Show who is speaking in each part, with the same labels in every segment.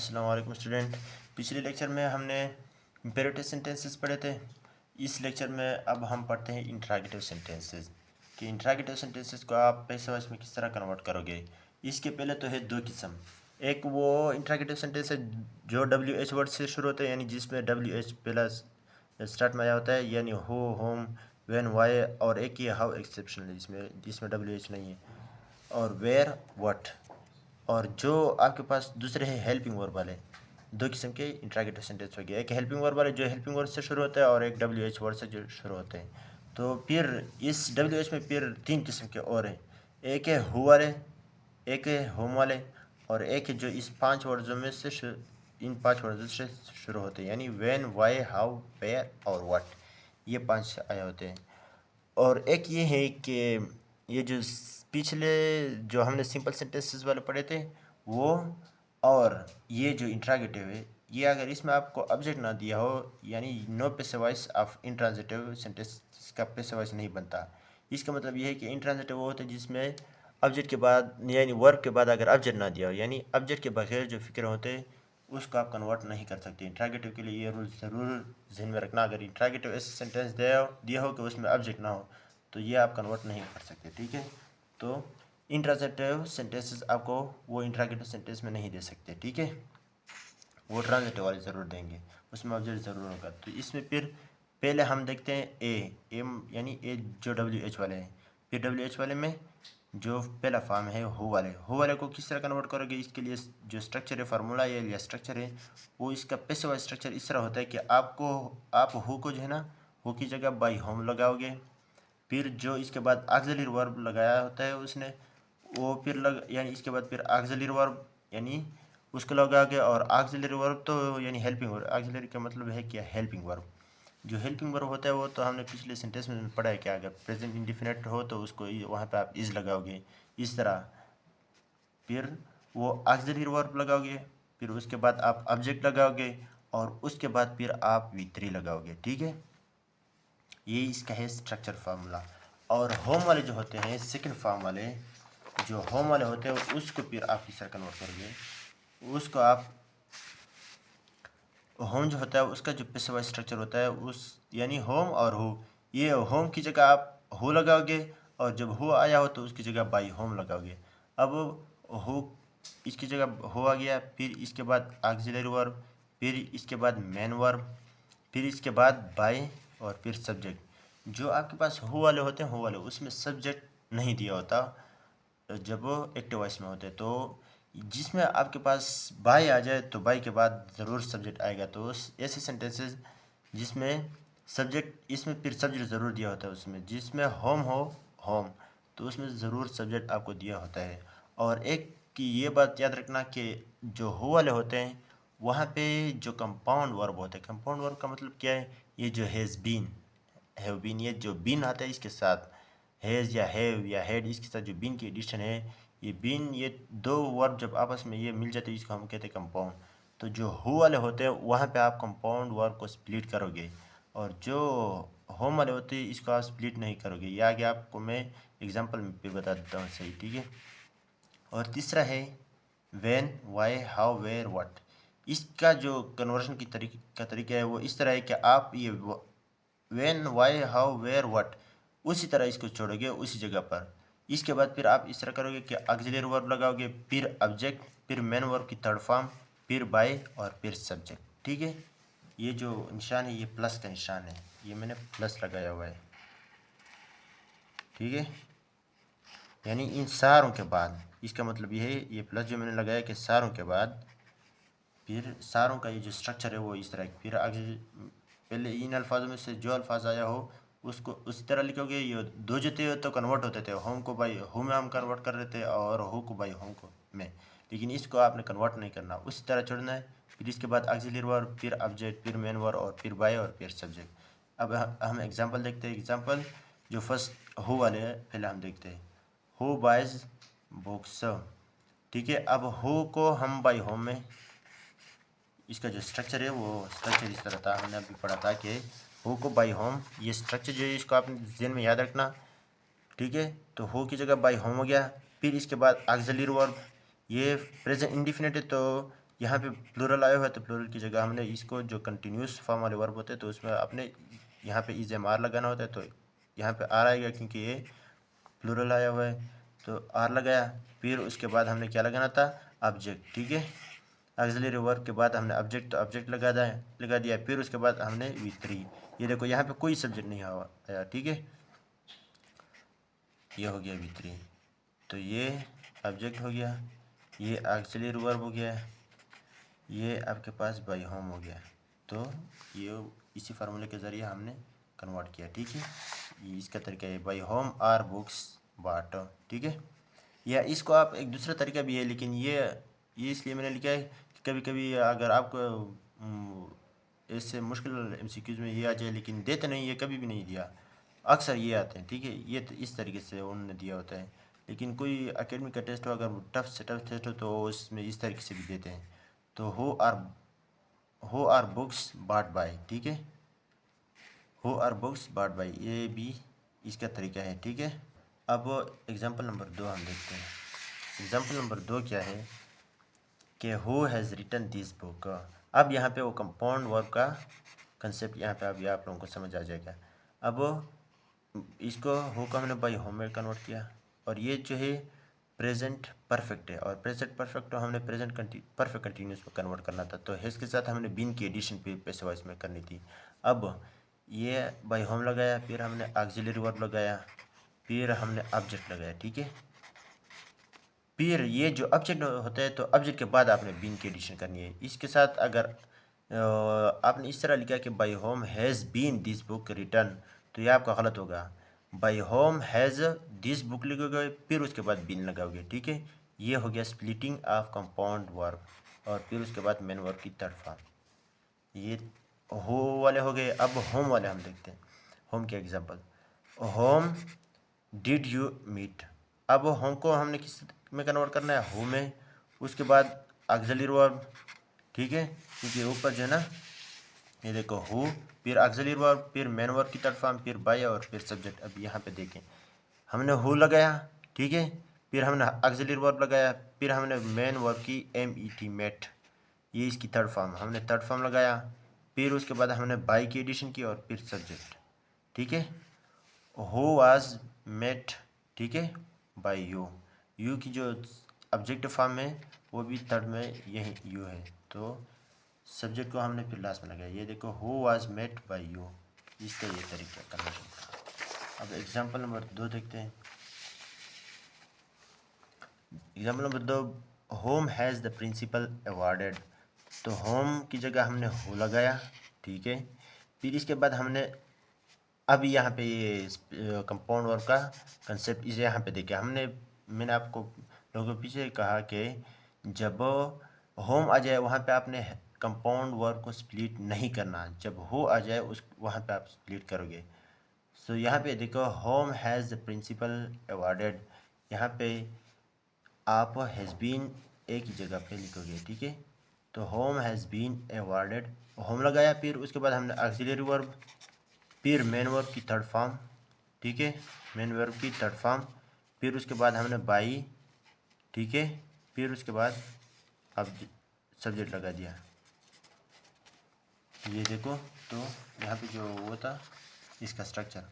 Speaker 1: अस्सलाम वालेकुम स्टूडेंट। पिछले लेक्चर में हमने इम्पेरेटिव सेंटेंसेस पढ़े थे। इस लेक्चर में अब हम पढ़ते हैं इंट्रागेटिव सेंटेंसेस कि इंट्रागेटिव सेंटेंसेस को आप पैसे वॉइस में किस तरह कन्वर्ट करोगे। इसके पहले तो है दो किस्म। एक वो इंट्रागेटिव सेंटेंस है जो WH वर्ड से शुरू होता है, यानी जिसमें WH पहला स्टार्ट में आया होता है, यानी हो, होम, व्हेन, वाई, और एक ये हाउ एक्सेप्शनल जिसमें WH नहीं है, और वेयर, व्हाट। और जो आपके पास दूसरे हैं हेल्पिंग वर्ब वाले, दो किस्म के इंट्रागेटिव सेंटेंस हो गए। एक हेल्पिंग वर्ब वाले जो हेल्पिंग वर्ब से शुरू होता है, और एक WH वर्ड से जो शुरू होते हैं। तो फिर इस WH में फिर तीन किस्म के और हैं। एक है हु वाले, एक है होम वाले, और एक है जो इस पांच वर्ड्सों में से इन पांच वर्ड्सों से शुरू होते हैं, यानी व्हेन, वाई, हाउ, वेयर और व्हाट। ये पांच आए होते हैं। और एक ये है कि ये जो पिछले जो हमने सिंपल सेंटेंसेस वाले पढ़े थे वो, और ये जो इंट्रागेटिव है, ये अगर इसमें आपको ऑब्जेक्ट ना दिया हो, यानी no passive voice of intransitive sentence का पैसिव वॉइस नहीं बनता। इसका मतलब ये है कि इंट्रांजिटिव वो होता है जिसमें ऑब्जेक्ट के बाद यानी वर्ब के बाद अगर ऑब्जेक्ट ना दिया हो, यानी ऑब्जेक्ट के बगैर जो फिक्र होते हैं उसको आप कन्वर्ट नहीं कर सकते। इंट्रागेटिव के लिए ये रूल ज़रूर जहन में रखना। अगर इंट्रागेटिव ऐसे सेंटेंस दिया हो कि उसमें ऑब्जेक्ट ना हो तो ये आप कन्वर्ट नहीं कर सकते, ठीक है। तो इंट्रांजिटिव सेंटेंसेस आपको वो इंट्रागेटिव सेंटेंस में नहीं दे सकते, ठीक है। वो ट्रांजिटिव वाले ज़रूर देंगे, उसमें ऑब्जेक्ट ज़रूर होगा। तो इसमें फिर पहले हम देखते हैं एम, यानी ए जो WH वाले हैं। फिर WH वाले में जो पहला फॉर्म है हो वाले को किस तरह कन्वर्ट करोगे। इसके लिए जो स्ट्रक्चर है, फार्मूला या स्ट्रक्चर है, वो इसका पैसिव स्ट्रक्चर इस तरह होता है कि आप हो को जो है ना, हो की जगह बाई होम लगाओगे। फिर जो इसके बाद ऑक्सिलरी वर्ब लगाया होता है उसने, वो फिर यानी इसके बाद फिर ऑक्सिलरी वर्ब यानी उसको लगाओगे। और ऑक्सिलरी वर्ब तो यानी हेल्पिंग वर्ब, ऑक्सिलरी का मतलब है क्या, हेल्पिंग वर्ब। जो हेल्पिंग वर्ब होता है वो तो हमने पिछले सेंटेंस में पढ़ा है कि अगर प्रेजेंट इंडिफिनिट हो तो उसको वहाँ पे आप इज लगाओगे इस तरह। फिर वो ऑक्सिलरी वर्ब लगाओगे, फिर उसके बाद आप ऑब्जेक्ट लगाओगे, और उसके बाद फिर आप V3 लगाओगे, ठीक है। ये इसका है स्ट्रक्चर फार्मूला। और होम वाले जो होते हैं, सेकंड फॉर्म वाले जो होम वाले होते हैं, उसको फिर आप किस तरह कन्वर्ट करोगे। उसको आप होम जो होता है उसका जो पैसिव स्ट्रक्चर होता है उस, यानी होम और हु, ये होम की जगह आप हु लगाओगे, और जब हु आया हो तो उसकी जगह बाई होम लगाओगे। अब हु इसकी जगह हो आ गया, फिर इसके बाद ऑक्सिलरी वर्ब, फिर इसके बाद मेन वर्ब, फिर इसके बाद बाय, और फिर सब्जेक्ट। जो आपके पास हु वाले होते हैं, हु वाले उसमें सब्जेक्ट नहीं दिया होता जब वो एक्टिव वॉइस में होते हैं। तो जिसमें आपके पास बाय आ जाए तो बाय के बाद ज़रूर सब्जेक्ट आएगा। तो ऐसे सेंटेंसेस जिसमें सब्जेक्ट, इसमें फिर सब्जेक्ट ज़रूर दिया होता है उसमें, जिसमें होम हो, होम, तो उसमें ज़रूर सब्जेक्ट आपको दिया होता है। और एक की ये बात याद रखना कि जो हो वाले होते हैं वहाँ पे जो कंपाउंड वर्ब होते हैं, कंपाउंड वर्ब का मतलब क्या है, ये जो हैज़ बीन, हैव बीन, ये जो बीन आता है इसके साथ, हैज़ या हैव या हैड, इसके साथ जो बीन की एडिशन है, ये बीन, ये दो वर्ब जब आपस में ये मिल जाते हैं इसको हम कहते हैं कंपाउंड। तो जो हु वाले होते हैं वहाँ पे आप कंपाउंड वर्ब को स्प्लिट करोगे, और जो होम वाले होते हैं इसको आप स्प्लिट नहीं करोगे। ये आगे आपको मैं एग्जांपल पे बता देता हूँ, सही, ठीक है। और तीसरा है when, why, how, where, what. इसका जो कन्वर्शन की तरीका है वो इस तरह है कि आप ये when, why, how, where, what उसी तरह इसको छोड़ोगे उसी जगह पर। इसके बाद फिर आप इस तरह करोगे कि ऑक्सिलरी वर्ब लगाओगे, फिर ऑब्जेक्ट, फिर मेन वर्ब की थर्ड फॉर्म, फिर बाय, और फिर सब्जेक्ट, ठीक है। ये जो निशान है ये प्लस का निशान है, ये मैंने प्लस लगाया हुआ है, ठीक है। यानी इन सारों के बाद, इसका मतलब ये है, ये प्लस जो मैंने लगाया कि सारों के बाद फिर सारों का ये जो स्ट्रक्चर है वो इस तरह, फिर आगे पहले इन अल्फाजों में से जो अल्फाज आया हो उसको उसी तरह लिखोगे। ये दो जो थे तो कन्वर्ट होते थे, होम को बाई हु में हम कन्वर्ट कर रहे थे, और हु को बाई होम को में, लेकिन इसको आपने कन्वर्ट नहीं करना, उसी तरह छोड़ना है। फिर इसके बाद ऑक्सिलरी वर्ब, फिर ऑब्जेक्ट, फिर मेन वर्ब, और फिर बाय, और फिर सब्जेक्ट। अब हम एग्जाम्पल देखते हैं। एग्जाम्पल जो फर्स्ट हु वाले हैं पहले हम देखते हैं। हु बाइज बुक्स, ठीक है। अब हु को हम बाई होम में, इसका जो स्ट्रक्चर है वो स्ट्रक्चर इस तरह था, हमने अभी पढ़ा था कि हु को बाई होम, ये स्ट्रक्चर जो है इसको आप जहन में याद रखना, ठीक है। तो हु की जगह बाई होम हो गया। फिर इसके बाद ऑक्सिलरी वर्ब, ये प्रेजेंट इंडिफिनिट है तो यहाँ पे प्लूरल आया हुआ है तो प्लूरल की जगह हमने इसको जो कंटिन्यूस फॉर्म वाले वर्ब होते हैं तो उसमें अपने यहाँ पे इज एम आर लगाना होता है, तो यहाँ पे आर आएगा क्योंकि ये प्लूरल आया हुआ है तो आर लगाया। फिर उसके बाद हमने क्या लगाना था, ऑब्जेक्ट, ठीक है। ऑक्सिलरी वर्ब के बाद हमने ऑब्जेक्ट, तो ऑब्जेक्ट लगा दिया। फिर उसके बाद हमने V3, ये देखो यहाँ पे कोई सब्जेक्ट नहीं आया, ठीक है, ये हो गया V3, तो ये ऑब्जेक्ट हो गया, ये ऑक्सिलरी वर्ब हो गया, ये आपके पास बाई होम हो गया। तो ये इसी फार्मूले के ज़रिए हमने कन्वर्ट किया, ठीक है। ये इसका तरीका है, बाई होम आर बुक्स बाट, ठीक है। या इसको आप एक दूसरा तरीका भी है, लेकिन ये इसलिए मैंने लिखा है कि कभी कभी अगर आपको इससे मुश्किल MCQs में ये आ जाए, लेकिन देते नहीं, ये कभी भी नहीं दिया, अक्सर ये आते हैं, ठीक है। ये तो इस तरीके से उन्होंने दिया होता है, लेकिन कोई एकेडमिक का टेस्ट हो, अगर टफ से टफ टेस्ट हो तो उसमें इस तरीके से भी देते हैं। तो हो आर बुक्स बाट बाय, ठीक है, हो आर बुक्स बाट बाय, ये भी इसका तरीका है, ठीक है। अब एग्जाम्पल नंबर 2 हम देखते हैं। एग्जाम्पल नंबर 2 क्या है कि who has written this book. अब यहाँ पे वो कंपाउंड वर्ब का कंसेप्ट यहाँ पे अभी आप लोगों को समझ आ जाएगा। अब इसको हु को हमने बाई होम में कन्वर्ट किया, और ये जो है प्रेजेंट परफेक्ट है, और प्रेजेंट परफेक्ट तो हमने प्रेजेंट परफेक्ट कंटिन्यूस में कन्वर्ट करना था, तो हैज़ के साथ हमने बीन की एडिशन पे पैसे वाइज में करनी थी। अब ये बाई होम लगाया, फिर हमने ऑक्सिलरी वर्ब लगाया, फिर हमने ऑब्जेक्ट लगाया, ठीक है। फिर ये जो ऑब्जेक्ट होता है तो ऑब्जेक्ट के बाद आपने बीन की एडिशन करनी है। इसके साथ अगर आपने इस तरह लिखा कि by whom has been this book written, तो ये आपका गलत होगा। By whom has this book लिखोगे, फिर उसके बाद बीन लगाओगे, ठीक है। ये हो गया स्प्लिटिंग ऑफ कंपाउंड वर्ब, और फिर उसके बाद मेन वर्ब की थर्ड फॉर्म। ये हो वाले हो गए। अब होम वाले हम देखते हैं। होम के example, whom did you meet. अब होम को हमने किस में कन्वर्ट करना है, हु में, उसके बाद ऑक्सिलरी वर्ब, ठीक है, क्योंकि ऊपर जो है ना, ये देखो हु, फिर ऑक्सिलरी वर्ब, फिर मेन वर्ब की थर्ड फॉर्म, फिर बाय, और फिर सब्जेक्ट। अब यहाँ पे देखें, हमने हु लगाया, ठीक है, फिर हमने ऑक्सिलरी वर्ब लगाया, फिर हमने मेन वर्ब की MET मेट, ये इसकी थर्ड फॉर्म, हमने थर्ड फॉर्म लगाया, फिर उसके बाद हमने बाय की एडिशन की, और फिर सब्जेक्ट, ठीक है। हु वाज मेट, ठीक है, बाय यू की जो ऑब्जेक्टिव फॉर्म है वो भी थर्ड में यही यू है, तो सब्जेक्ट को हमने फिर लास्ट में लगाया। ये देखो who was met by you, इसका ये तरीका कन्वर्जन का। अब एग्जांपल नंबर 2 देखते हैं। Example number 2, whom has the principal awarded. तो होम की जगह हमने हु लगाया, ठीक है। फिर इसके बाद हमने अब यहाँ पे ये कंपाउंड वर्ब का कंसेप्ट इसे यहाँ पे देखिए, मैंने आपको लोगों के पीछे कहा कि जब होम आ जाए वहाँ पे आपने कंपाउंड वर्ब को स्प्लिट नहीं करना, जब हो आ जाए उस वहाँ पे आप स्प्लिट करोगे। सो यहाँ पे देखो, whom has the principal awarded, यहाँ पे आप हैज़ बीन एक ही जगह पे लिखोगे, ठीक है। तो whom has been awarded, whom लगाया, फिर उसके बाद हमने ऑक्सिलरी वर्ब, फिर मेन वर्ब की थर्ड फॉर्म, ठीक है, मेन वर्ब की थर्ड फॉर्म, फिर उसके बाद हमने बाई, ठीक है, फिर उसके बाद अब सब्जेक्ट लगा दिया। ये देखो, तो यहाँ पे जो वो था इसका स्ट्रक्चर,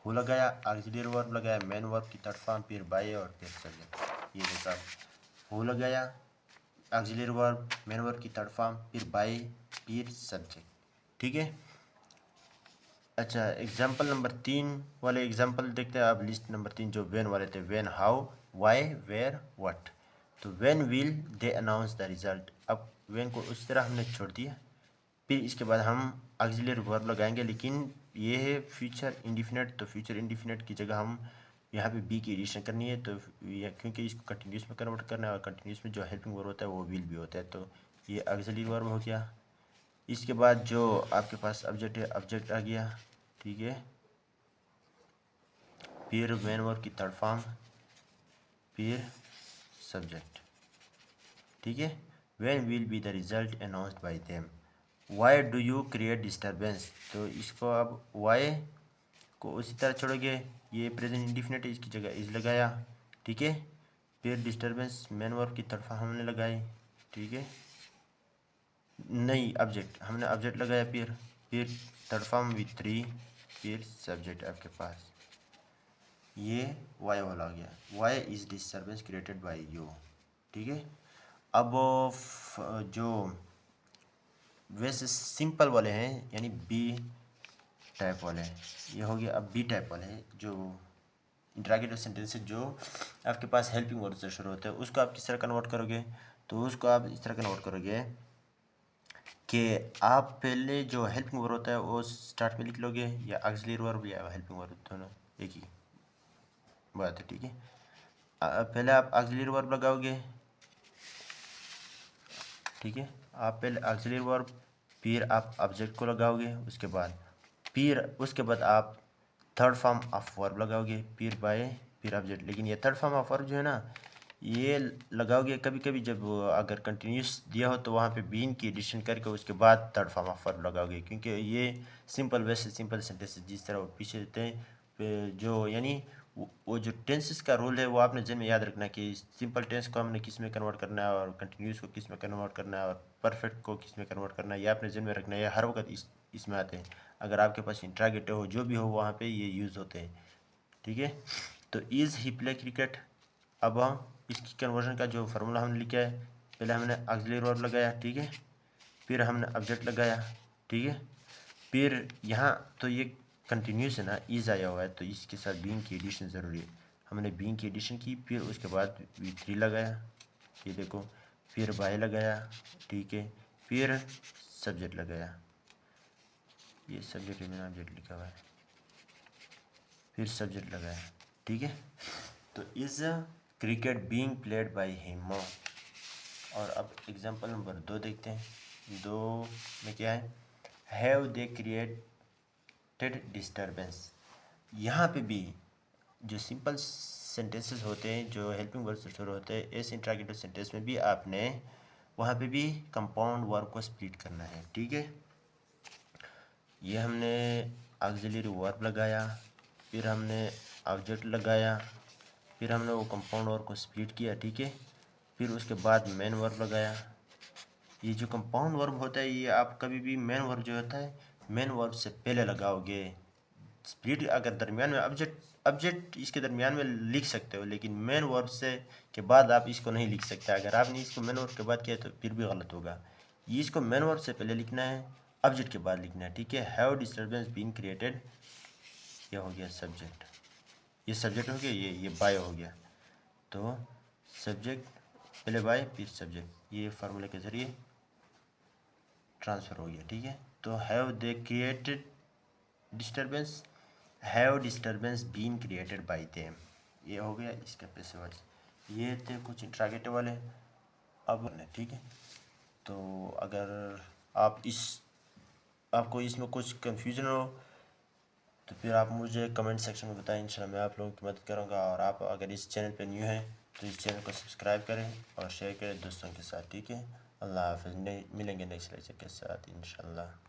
Speaker 1: हु लगाया, ऑक्सिलरी वर्ब लगाया, मेन वर्ब की थर्ड फॉर्म, फिर बाई, और फिर सब्जेक्ट। ये देखा, हु लगाया, ऑक्सिलरी वर्ब, मेन वर्ब की थर्ड फॉर्म, फिर बाई, फिर सब्जेक्ट, ठीक है। अच्छा, एग्जाम्पल नंबर 3 वाले एग्जाम्पल देखते हैं। अब लिस्ट नंबर 3 जो व्हेन वाले थे, when, how, why, where, what. तो when will they announce the result. अब व्हेन को उस तरह हमने छोड़ दिया, फिर इसके बाद हम ऑक्सिलरी वर्ब लगाएंगे, लेकिन ये है फ्यूचर इंडिफिनिट, तो फ्यूचर इंडिफिनिट की जगह हम यहाँ पे बी की एडिशन करनी है, तो क्योंकि इसको कंटिन्यूस में कन्वर्ट करना है, और कंटिन्यूस में जो हेल्पिंग वर्ब होता है वो विल भी होता है, तो ये ऑक्सिलरी वर्ब हो गया। इसके बाद जो आपके पास ऑब्जेक्ट है, ऑब्जेक्ट आ गया, ठीक है, फिर मेन वर्ब की थर्ड फॉर्म, फिर सब्जेक्ट, ठीक है। When will be the result announced by them. Why do you create disturbance, तो इसको अब व्हाई को उसी तरह छोड़ोगे, ये प्रेजेंट इंडिफिनिट है, इसकी जगह इज लगाया, ठीक है। फिर डिस्टर्बेंस मेन वर्ब की थर्ड फॉर्म हमने लगाई, ठीक है। नहीं, ऑब्जेक्ट हमने ऑब्जेक्ट लगाया, फिर थर्ड फॉर्म विथ 3, फिर सब्जेक्ट आपके पास ये वाई वाला आ गया, why is disturbance created by you. ठीक है, अब जो वैसे सिंपल वाले हैं यानी बी टाइप वाले हैं, ये हो गया। अब बी टाइप वाले हैं जो इंट्रागेटिव सेंटेंसेस जो आपके पास हेल्पिंग वर्ड से शुरू होते हैं, उसको आप किस तरह कन्वर्ट करोगे? तो उसको आप इस तरह कन्वर्ट करोगे कि आप पहले जो हेल्पिंग वर्ब होता है वो स्टार्ट में लिख लोगे, या ऑक्सिलरी वर्ब या हेल्पिंग वर्ब, दोनों एक ही बात है। ठीक है, पहले आप ऑक्सिलरी वर्ब लगाओगे। ठीक है, आप पहले ऑक्सिलरी वर्ब, फिर आप ऑब्जेक्ट को लगाओगे, उसके बाद आप थर्ड फॉर्म ऑफ वर्ब लगाओगे, फिर ऑब्जेक्ट। लेकिन ये थर्ड फॉर्म ऑफ वर्ब जो है ना, ये लगाओगे कभी कभी जब अगर कंटिन्यूस दिया हो तो वहाँ पे बीन की एडिशन करके उसके बाद थर्ड फॉर्म ऑफ वर्ब लगाओगे, क्योंकि ये सिंपल, वैसे सिंपल सेंटेंस जिस तरह वो पीछे देते हैं जो यानी वो जो टेंसेस का रूल है वो आपने जहन में याद रखना कि सिंपल टेंस को हमने किस में कन्वर्ट करना है और कंटिन्यूस को किस में कन्वर्ट करना है और परफेक्ट को किस में कन्वर्ट करना है, ये आपने जहन में रखना है। ये हर वक्त इसमें आते हैं। अगर आपके पास इंट्रागेटिव हो जो भी हो वहाँ पे ये यूज़ होते हैं। ठीक है, तो इज़ ही प्ले क्रिकेट। अब हम इसकी कन्वर्जन का जो फार्मूला हमने लिखा है, पहले हमने ऑक्सिलरी वर्ब लगाया। ठीक है, फिर हमने ऑब्जेक्ट लगाया। ठीक है, फिर यहाँ तो ये कंटिन्यूस है ना, इज़ आया हुआ है तो इसके साथ बीइंग की एडिशन ज़रूरी है। हमने बीइंग की एडिशन की, फिर उसके बाद V3 लगाया, ये देखो, फिर बाय लगाया। ठीक है, फिर सब्जेक्ट लगाया, ये सब्जेक्ट मैंने ऑब्जेक्ट लिखा हुआ है, फिर सब्जेक्ट लगाया। ठीक है, तो is cricket being played by him. और अब एग्जांपल नंबर 2 देखते हैं। 2 में क्या है? Have they created disturbance. यहाँ पे भी जो सिंपल सेंटेंसेस होते हैं जो हेल्पिंग वर्ब से शुरू होते हैं, इस इंट्रागेटिव सेंटेंस में भी आपने वहाँ पे भी कंपाउंड वर्ब को स्प्लिट करना है। ठीक है, ये हमने ऑक्सिलरी वर्ब लगाया, फिर हमने ऑब्जेक्ट लगाया, फिर हमने वो कंपाउंड वर्ब को स्प्लिट किया। ठीक है, फिर उसके बाद मेन वर्ब लगाया। ये जो कंपाउंड वर्ब होता है ये आप कभी भी मेन वर्ब जो होता है मेन वर्ब से पहले लगाओगे। स्प्लिट अगर दरमियान में ऑब्जेक्ट इसके दरमियान में लिख सकते हो, लेकिन मेन वर्ब से के बाद आप इसको नहीं लिख सकते। अगर आपने इसको मेन वर्ब के बाद किया तो फिर भी गलत होगा। ये इसको मेन वर्ब से पहले लिखना है, ऑब्जेक्ट के बाद लिखना है। ठीक है, हैव डिस्टर्बेंस बीन क्रिएटेड, ये हो गया सब्जेक्ट, ये सब्जेक्ट हो गया, ये बाय हो गया। तो सब्जेक्ट पहले बाय फिर सब्जेक्ट, ये फार्मूले के ज़रिए ट्रांसफ़र हो गया। ठीक है, तो have they created disturbance, have disturbance been created by them, ये हो गया इसके पैसेवर्ड्स। ये थे कुछ इंट्रागेटिव वाले। अब ठीक है, तो अगर आपको इसमें कुछ कन्फ्यूज़न हो तो फिर आप मुझे कमेंट सेक्शन में बताएं, इंशाल्लाह मैं आप लोगों की मदद करूँगा। और आप अगर इस चैनल पर न्यू हैं तो इस चैनल को सब्सक्राइब करें और शेयर करें दोस्तों के साथ। ठीक है, अल्लाह हाफ़िज़, मिलेंगे नेक्स्ट लेक्चर के साथ इंशाल्लाह।